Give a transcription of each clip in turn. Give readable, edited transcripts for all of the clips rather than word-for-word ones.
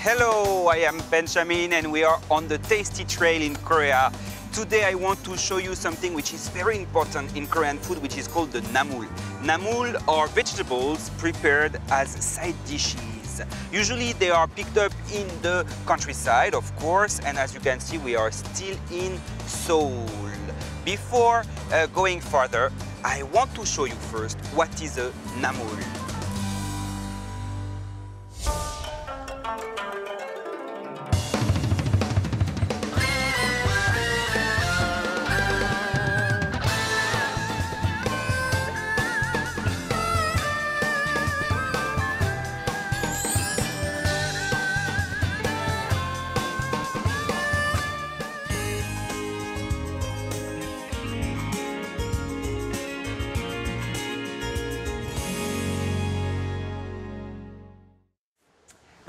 Hello, I am Benjamin and we are on the Tasty Trail in Korea. Today I want to show you something which is very important in Korean food, which is called the namul. Namul are vegetables prepared as side dishes. Usually they are picked up in the countryside, of course, and as you can see, we are still in Seoul. Before going further, I want to show you first what is a namul.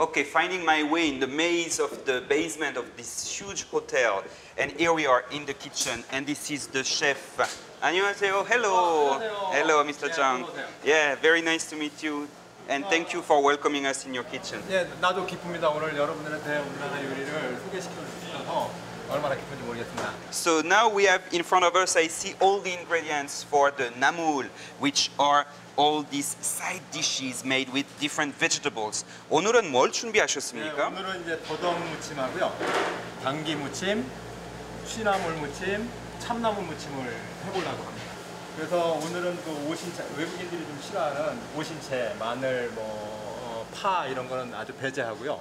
Okay, finding my way in the maze of the basement of this huge hotel. And here we are in the kitchen, and this is the chef. 안녕하세요. Hello. Hello, Mr. Jang. Yeah, very nice to meet you. And thank you for welcoming us in your kitchen. 예, 나도 기쁩니다. 오늘 여러분들한테 우리나라 요리를 소개시켜 주셔서 얼마나 기쁜지 모르겠습니다. So now we have in front of us, I see all the ingredients for the namul, which are all these side dishes made with different vegetables. 오늘은 뭘 준비하셨습니까? 네, 오늘은 이제 더덕 무침하고요, 당귀 무침, 취나물 무침, 참나물 무침을 해보려고 합니다. 그래서 오늘은 그 오신채, 외국인들이 좀 싫어하는 오신채, 마늘, 파 이런 거는 아주 배제하고요.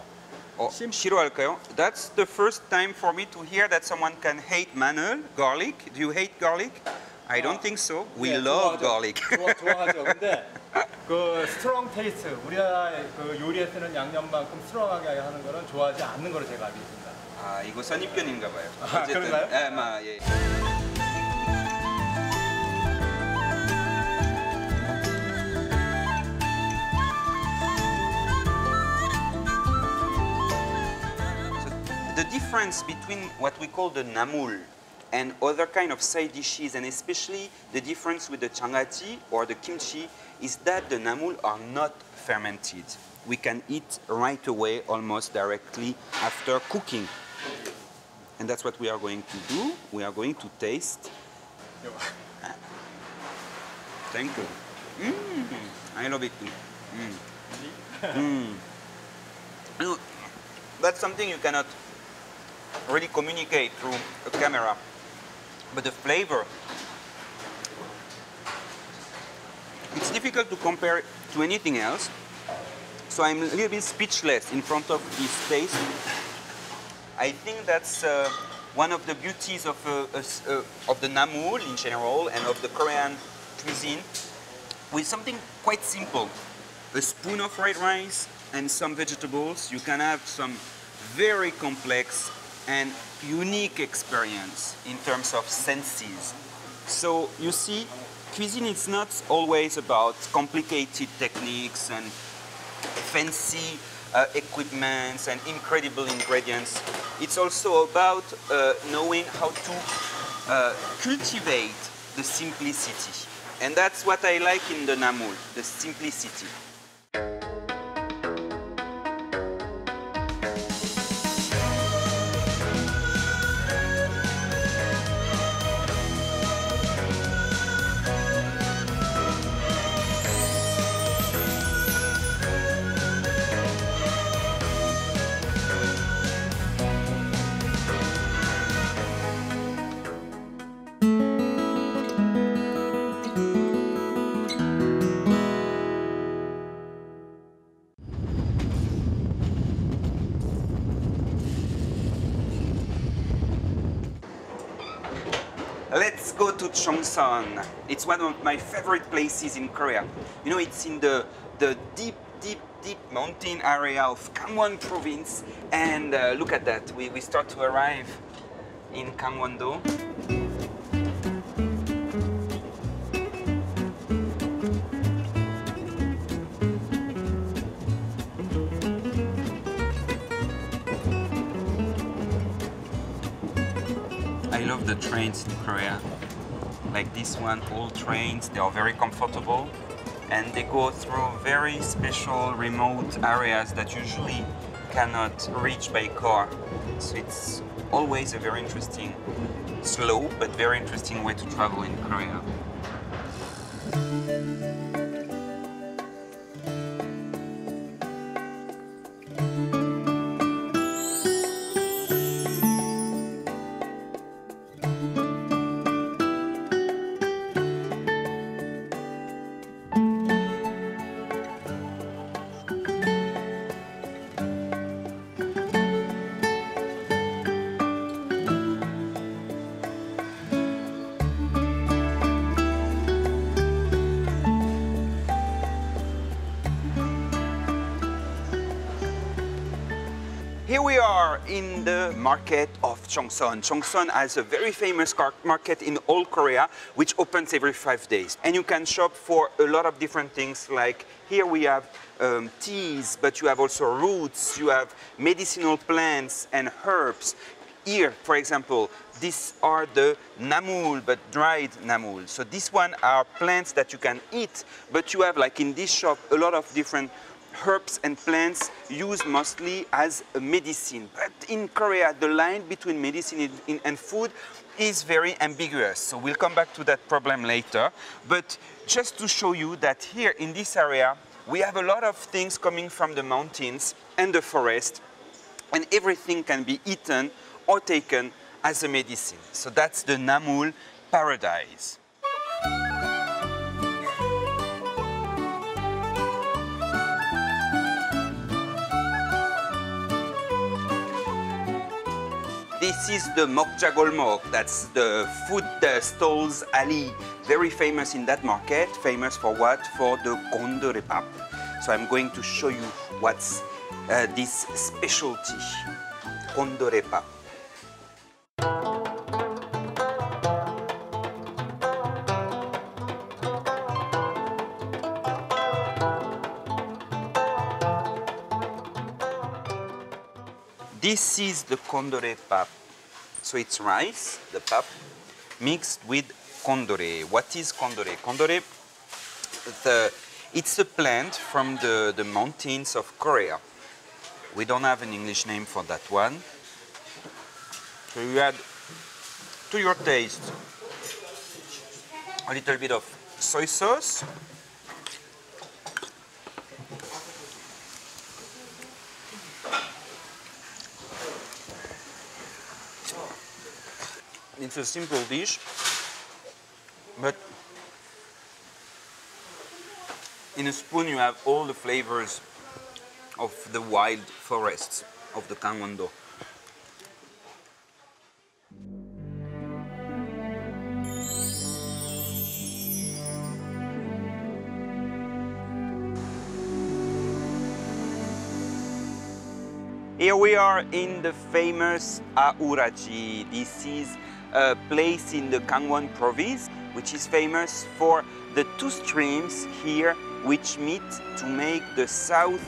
싫어할까요? That's the first time for me to hear that someone can hate 마늘, garlic. Do you hate garlic? I don't think so. We love garlic. 좋아하죠. 근데 그 스트롱 테이스트, 우리나라 그 요리에 쓰는 양념만큼 스트롱하게 하는 거는 좋아하지 않는 거로 제가 알고 있습니다. 아, 이거 선입견인가 봐요. 아, 그런가요? 예. The difference between what we call the namul and other kind of side dishes, and especially the difference with the janggaji or the kimchi, is that the namul are not fermented. We can eat right away, almost directly after cooking. And that's what we are going to do. We are going to taste. Thank you. I love it too. You know, that's something you cannot really communicate through a camera. But the flavor, it's difficult to compare it to anything else. So I'm a little bit speechless in front of this taste. I think that's one of the beauties of the namul in general and of the Korean cuisine, with something quite simple. A spoon of fried rice and some vegetables. You can have some very complex and unique experience in terms of senses. So you see, cuisine is not always about complicated techniques and fancy equipments and incredible ingredients. It's also about knowing how to cultivate the simplicity. And that's what I like in the namul, the simplicity. Let's go to Jeongseon. It's one of my favorite places in Korea. You know, it's in the deep mountain area of Gangwon Province. And look at that, we start to arrive in Gangwon-do. I love the trains in Korea. Like this one, all trains, they are very comfortable and they go through very special remote areas that usually cannot reach by car. So it's always a very interesting, slow but very interesting way to travel in Korea. Here we are in the market of Jeongseon. Jeongseon has a very famous market in all Korea, which opens every 5 days. And you can shop for a lot of different things, like here we have teas, but you have also roots, you have medicinal plants and herbs. Here, for example, these are the namul, but dried namul. So these one are plants that you can eat, but you have, like in this shop, a lot of different herbs and plants used mostly as a medicine. But in Korea, the line between medicine and food is very ambiguous. So we'll come back to that problem later. But just to show you that here in this area, we have a lot of things coming from the mountains and the forest, and everything can be eaten or taken as a medicine. So that's the Namul paradise. This is the Mokjagolmok, that's the food stalls alley, very famous in that market. Famous for what? For the gondorepap. So I'm going to show you what's this specialty, gondorepap. This is the kondore pap. So it's rice, the pap, mixed with kondore. What is kondore? Kondore, it's a plant from the mountains of Korea. We don't have an English name for that one. So you add to your taste a little bit of soy sauce. It's a simple dish, but in a spoon you have all the flavors of the wild forests of the Gangwon. Here we are in the famous Auraji. This is a place in the Gangwon Province, which is famous for the two streams here which meet to make the south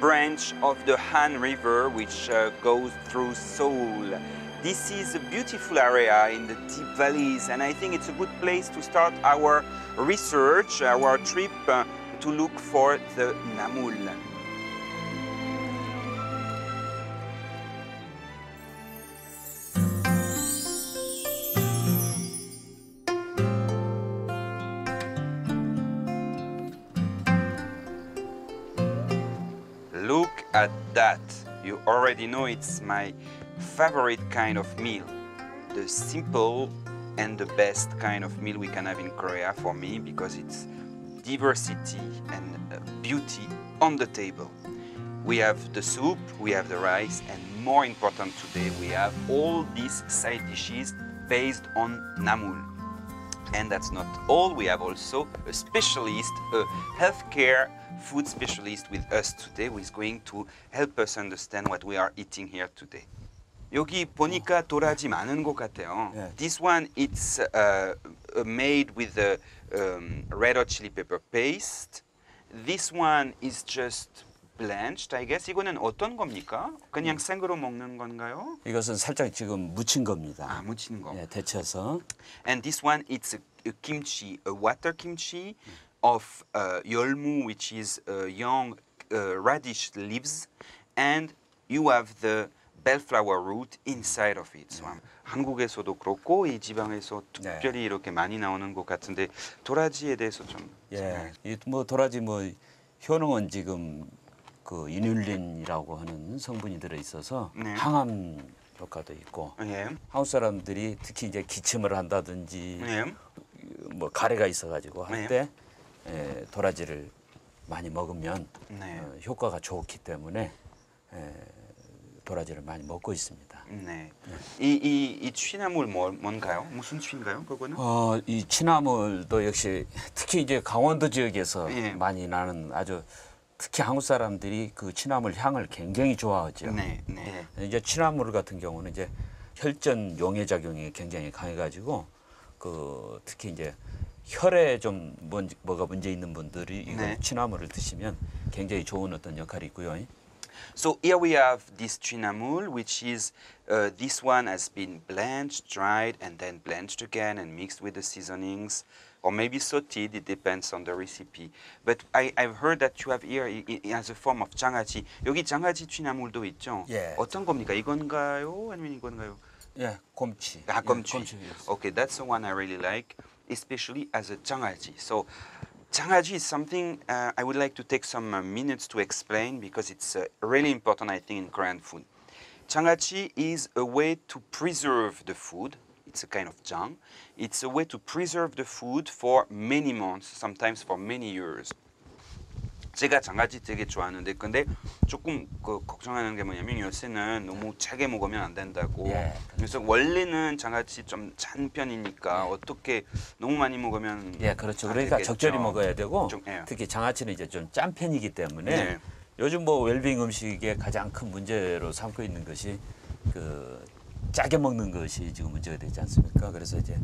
branch of the Han River, which goes through Seoul. This is a beautiful area in the deep valleys, and I think it's a good place to start our research, our trip to look for the Namul. Look at that. You already know it's my favorite kind of meal. The simple and the best kind of meal we can have in Korea for me, because it's diversity and beauty on the table. We have the soup, we have the rice, and more important today, we have all these side dishes based on Namul. And that's not all, we have also a specialist, a healthcare food specialist with us today, who is going to help us understand what we are eating here today. 여기 보니까 도라지 많은 것 같아요. 네. This one, it's made with the red hot chili pepper paste. This one is just blanched, I guess. 이거는 어떤 겁니까? 그냥 생으로 먹는 건가요? 이것은 살짝 지금 무친 겁니다. 아, 무친 거. 예, 데쳐서. And this one, it's a kimchi, a water kimchi of 열무, which is young radish leaves, and you have the bellflower root inside of it. So 한국에서도 그렇고 이 지방에서 특별히 이렇게 많이 나오는 것 같은데 도라지에 대해서 좀. 예, 뭐 도라지 뭐 효능은 지금 그 이눌린이라고 하는 성분이 들어 있어서 항암 효과도 있고 한국 사람들이 특히 이제 기침을 한다든지 뭐 가래가 있어가지고 할 때 도라지를 많이 먹으면 효과가 좋기 때문에 도라지를 많이 먹고 있습니다. 네. 이 취나물 뭔가요? 무슨 취인가요? 그거는? 이 취나물도 역시 특히 이제 강원도 지역에서 많이 나는 아주 특히 한국 사람들이 그 취나물 향을 굉장히 좋아하죠. 네, 네. 이제 취나물 같은 경우는 이제 혈전 용해 작용이 굉장히 강해가지고 그 특히 이제 혈에 좀 뭐가 문제 있는 분들이 이 취나물을 드시면 굉장히 좋은 어떤 역할이 있고요. So here we have this trinamul, which is this one has been blanched, dried, and then blanched again and mixed with the seasonings, or maybe sautéed. It depends on the recipe. But I've heard that you have here as a form of 장아찌. 여기 장아찌 trinamul도 있죠? 예. 어떤 겁니까? 이건가요? 아니면 이건가요? 예, 곰치. 아, 곰치. 곰치. Okay, that's the one I really like, especially as a 장아찌. So. Jangaji is something I would like to take some minutes to explain because it's really important, I think, in Korean food. Jangaji is a way to preserve the food. It's a kind of jang. It's a way to preserve the food for many months, sometimes for many years. 제가 장아찌 되게 좋아하는데 근데 조금 걱정하는 게 뭐냐면 요새는 너무 짜게 먹으면 안 된다고. 그래서 원래는 장아찌 좀 짠 편이니까 어떻게 너무 많이 먹으면 그렇죠. 그러니까 되겠죠. 적절히 먹어야 되고 좀, 특히 장아찌는 이제 좀 짠 편이기 때문에 요즘 뭐 웰빙 음식의 가장 큰 문제로 삼고 있는 것이 그 짜게 먹는 것이 지금 문제가 되지 않습니까? 그래서 이제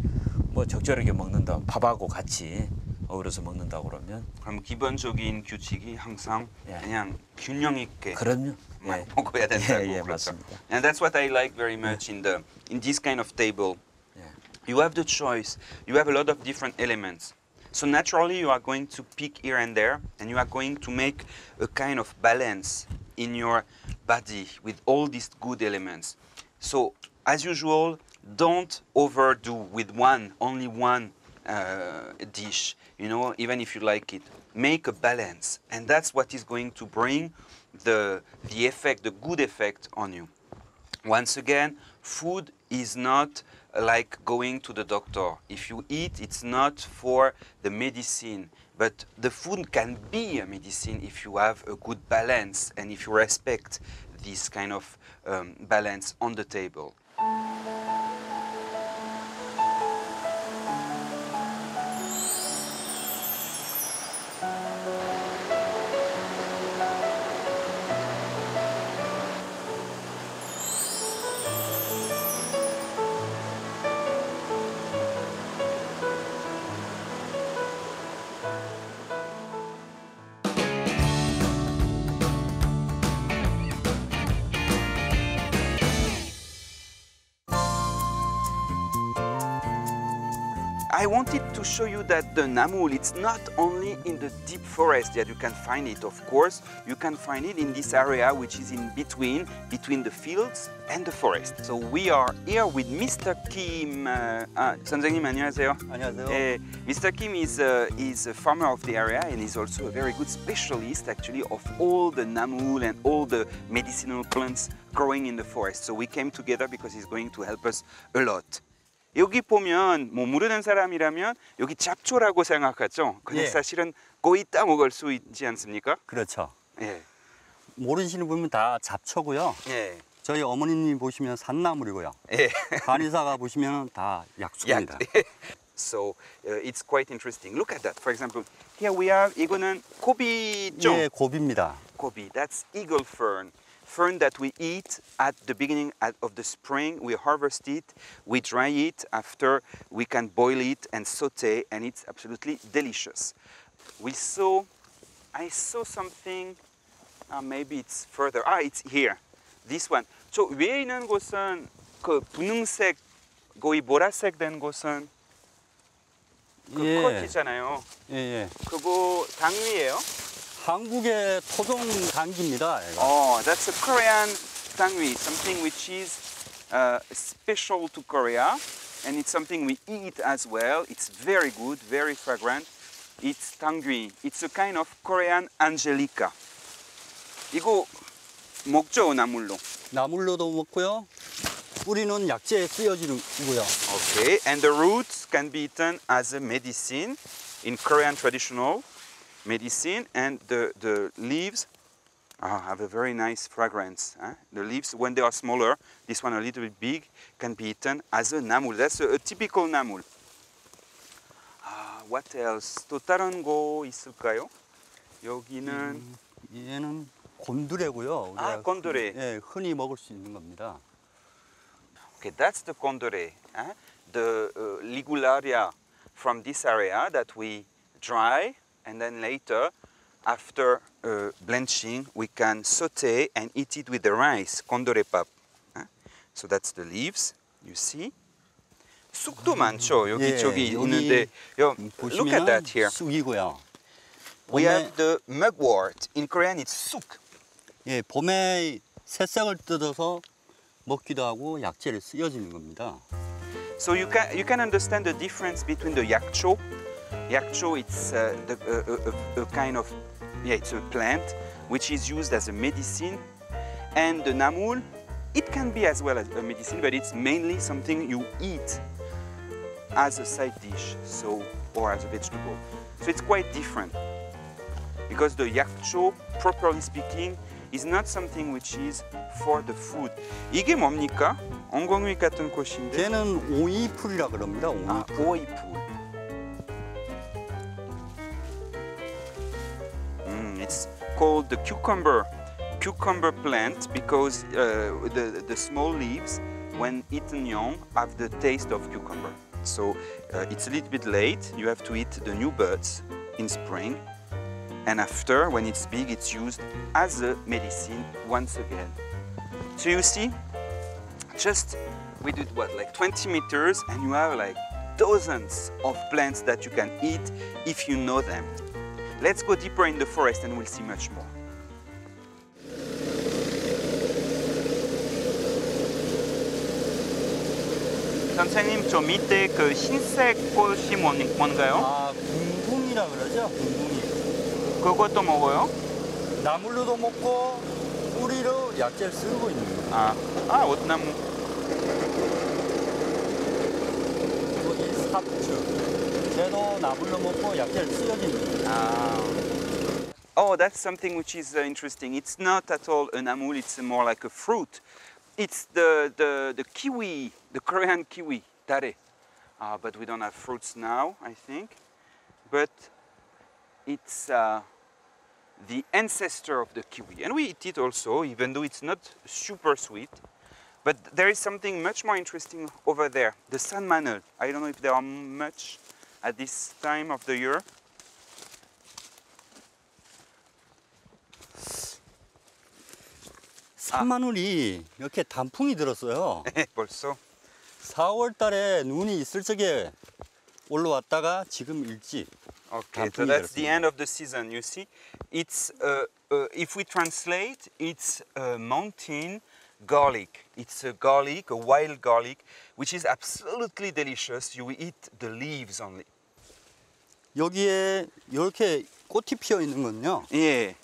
뭐 적절하게 먹는다 밥하고 같이 어우러서 먹는다고 그러면 그럼 기본적인 규칙이 항상 그냥 균형 있게 그럼요. 먹어야 된다고 그렇죠. 맞습니다. And that's what I like very much in this kind of table. You have the choice. You have a lot of different elements. So naturally you are going to pick here and there and you are going to make a kind of balance in your body with all these good elements. So as usual, don't overdo with only one dish, you know, even if you like it. Make a balance, and that's what is going to bring the effect, the good effect on you. Once again, food is not like going to the doctor. If you eat, it's not for the medicine, but the food can be a medicine if you have a good balance and if you respect this kind of balance on the table. I wanted to show you that the Namul, it's not only in the deep forest that you can find it. Of course, you can find it in this area which is in between the fields and the forest. So we are here with Mr. Kim. 선생님 안녕하세요. 안녕하세요. Mr. Kim is a farmer of the area and is also a very good specialist actually of all the Namul and all the medicinal plants growing in the forest. So we came together because he's going to help us a lot. 여기 보면 뭐 모르는 사람이라면 여기 잡초라고 생각하죠. 근데 사실은 거의 따 먹을 수 있지 않습니까? 그렇죠. 예. 모르시는 분은 다 잡초고요. 예. 저희 어머님 보시면 산나물이고요. 예. 간이사가 보시면 다 약초입니다. So it's quite interesting. Look at that. For example, here we have 이거는 고비죠? 예, 고비입니다. 고비. That's eagle fern. Fern that we eat at the beginning of the spring. We harvest it, we dry it, after we can boil it and saute, and it's absolutely delicious. I saw something, maybe it's further. It's here, this one. 저 위에 있는 곳은 그 분홍색, 거의 보라색 된 곳은 그 컷이잖아요. 예. 그거 당위예요? 한국의 토종 당귀입니다. Oh, that's a Korean tangri is something which is special to Korea, and it's something we eat as well. It's very good, very fragrant. It's tangri. It's a kind of Korean angelica. 이거 먹죠, 나물로? 나물로도 먹고요. 뿌리는 약재에 쓰여지고요. Okay, and the roots can be eaten as a medicine in Korean traditional medicine, and the leaves have a very nice fragrance. The leaves, when they are smaller, this one a little bit big, can be eaten as a namul. That's a typical namul. What else? 또 다른 거 있을까요? 여기는 얘는 곤두레고요. 곤두레. 예, 흔히 먹을 수 있는 겁니다. Okay, that's the condore, the ligularia from this area that we dry, and then later, after blanching, we can saute and eat it with the rice, condore pap. So that's the leaves, you see. 쑥도 많죠. 여기저기 있는데, look at that here. 쑥이고요. We have the mugwort. In Korean, it's 쑥. 예, 봄에 새싹을 뜯어서 먹기도 하고 약재를 쓰여지는 겁니다. So you can understand the difference between the yakcho. Yakcho, it's a kind of, it's a plant which is used as a medicine, and the namul, it can be as well as a medicine, but it's mainly something you eat as a side dish, so or as a vegetable. So it's quite different, because the yakcho, properly speaking, is not something which is for the food. 이게 뭡니까? 엉겅퀴 같은 꽃인데. 걔는 오이풀이라 그럽니다. 오이풀. 오이풀. It's called the cucumber plant because the small leaves, when eaten young, have the taste of cucumber. So it's a little bit late. You have to eat the new buds in spring. And after, when it's big, it's used as a medicine once again. So you see, we did what, like 20 meters, and you have like dozens of plants that you can eat if you know them. Let's go deeper in the forest and we'll see much more. 선생님, 저 밑에 그 흰색 꽃이 뭔가요? 궁궁이라 그러죠. 궁궁이. 그것도 먹어요? 나물로도 먹고 뿌리로 약재를 쓰고 있는 거예요. 옷나무. 그리고 이 삽주. 쟤도 나물로 먹고 약재를 쓰여지는 거예요. Oh, that's something which is interesting. It's not at all a namul, it's more like a fruit. It's the kiwi, the Korean kiwi, dare. But we don't have fruits now, I think. But it's the ancestor of the kiwi. And we eat it also, even though it's not super sweet. But there is something much more interesting over there, the sanmanul. I don't know if there are much at this time of the year. 산마늘이 이렇게 단풍이 들었어요. 벌써? 4월 달에 눈이 있을 적에 올라왔다가 지금 일찍 Okay, so that's the end of the season. You see, it's if we translate, it's a mountain garlic. It's a garlic, a wild garlic, which is absolutely delicious. You eat the leaves only. 여기에 이렇게 꽃이 피어 있는 건요. 예.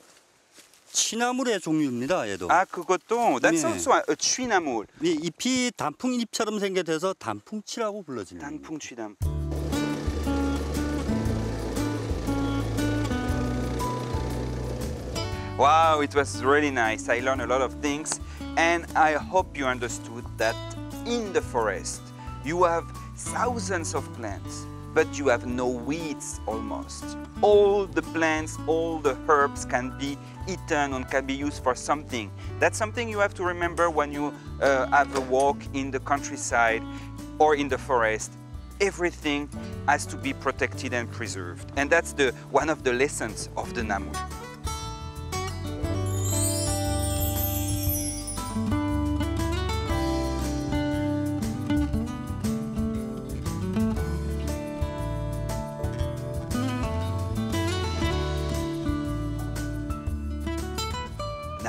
취나물의 종류입니다. 얘도. 그것도 that's also a 취나물. 이 잎이 단풍잎처럼 생겨서 단풍치라고 불러지는. 단풍취나물. Wow, it was really nice. I learned a lot of things, and I hope you understood that in the forest you have thousands of plants, but you have no weeds almost. All the plants, all the herbs can be eaten and can be used for something. That's something you have to remember when you have a walk in the countryside or in the forest. Everything has to be protected and preserved. And that's one of the lessons of the Namul.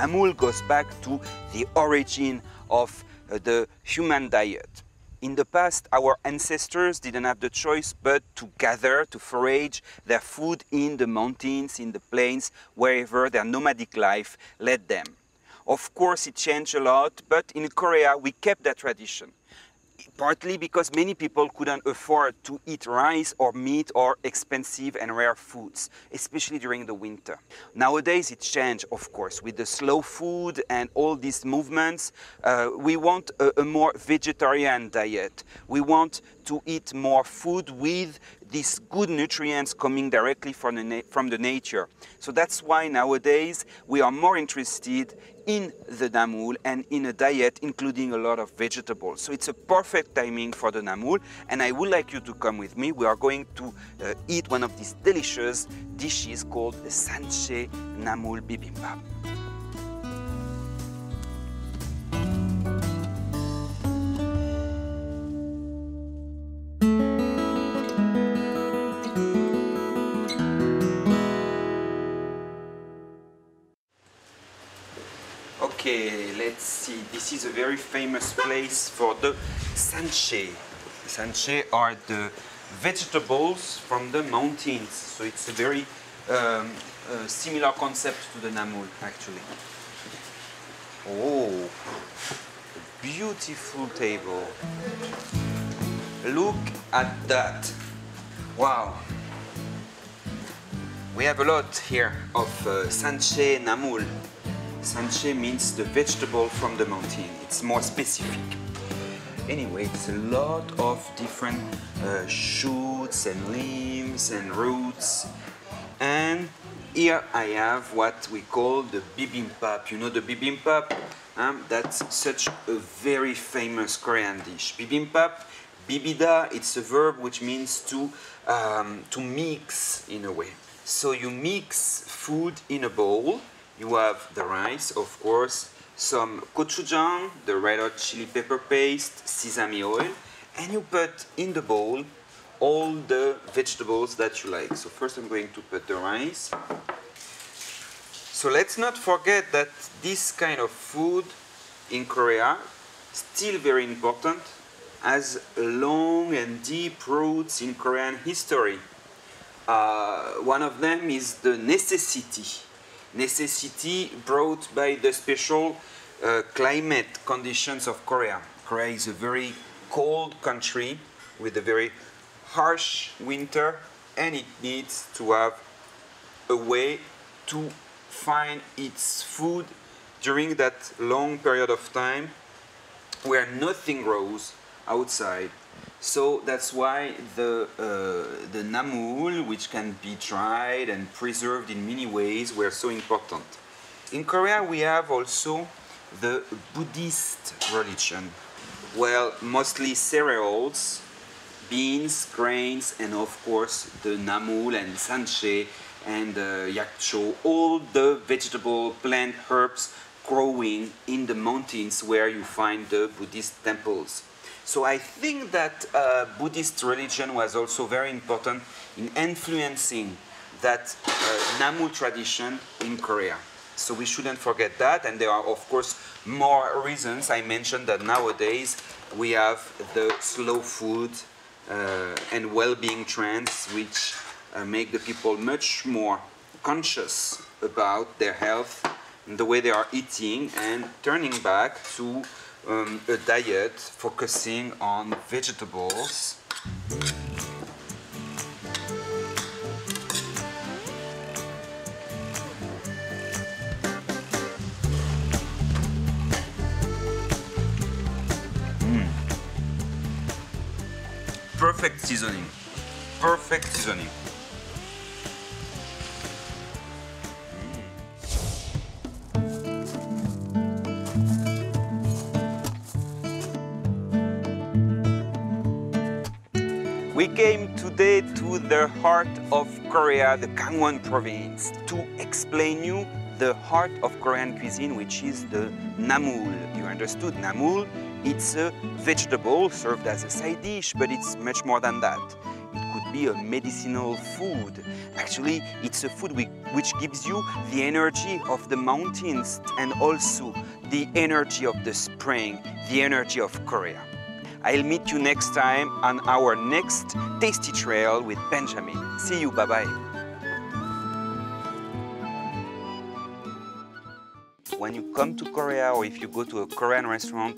Namul goes back to the origin of the human diet. In the past, our ancestors didn't have the choice but to gather, to forage their food in the mountains, in the plains, wherever their nomadic life led them. Of course, it changed a lot, but in Korea, we kept that tradition. Partly because many people couldn't afford to eat rice or meat or expensive and rare foods, especially during the winter. Nowadays it's changed, of course, with the slow food and all these movements. We want a more vegetarian diet. We want to eat more food with these good nutrients coming directly from the nature. So that's why nowadays we are more interested in the Namul and in a diet including a lot of vegetables. So it's a perfect timing for the Namul, and I would like you to come with me. We are going to eat one of these delicious dishes called the Sanche Namul Bibimbap. Okay, let's see. This is a very famous place for the sanche. Sanche are the vegetables from the mountains. So it's a very similar concept to the Namul, actually. Oh, beautiful table. Look at that. Wow. We have a lot here of sanche Namul. Sanche means the vegetable from the mountain. It's more specific. Anyway, it's a lot of different shoots and limbs and roots. And here I have what we call the bibimbap. You know the bibimbap? That's such a very famous Korean dish. Bibimbap, bibida, it's a verb which means to mix in a way. So you mix food in a bowl. You have the rice, of course, some gochujang, the red hot chili pepper paste, sesame oil, and you put in the bowl all the vegetables that you like. So first I'm going to put the rice. So let's not forget that this kind of food in Korea, still very important, has long and deep roots in Korean history. One of them is the necessity. Necessity brought by the special climate conditions of Korea. Korea is a very cold country with a very harsh winter, and it needs to have a way to find its food during that long period of time where nothing grows outside. So that's why the Namul, which can be dried and preserved in many ways, were so important. In Korea we have also the Buddhist religion. Well, mostly cereals, beans, grains, and of course the Namul and sanche and yakcho, all the vegetable, plant, herbs growing in the mountains where you find the Buddhist temples. So I think that Buddhist religion was also very important in influencing that Namul tradition in Korea. So we shouldn't forget that, and there are of course more reasons. I mentioned that nowadays we have the slow food and well-being trends which make the people much more conscious about their health and the way they are eating, and turning back to a diet focusing on vegetables. Perfect seasoning. Perfect seasoning. We came today to the heart of Korea, the Gangwon Province, to explain you the heart of Korean cuisine, which is the Namul. You understood? Namul, it's a vegetable served as a side dish, but it's much more than that. It could be a medicinal food. Actually, it's a food which gives you the energy of the mountains and also the energy of the spring, the energy of Korea. I'll meet you next time on our next tasty trail with Benjamin. See you, bye-bye. When you come to Korea or if you go to a Korean restaurant,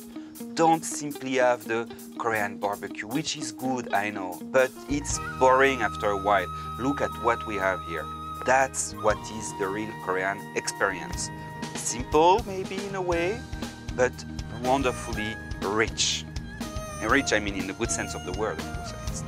don't simply have the Korean barbecue, which is good, I know, but it's boring after a while. Look at what we have here. That's what is the real Korean experience. Simple, maybe in a way, but wonderfully rich. And rich, I mean in the good sense of the word, of course.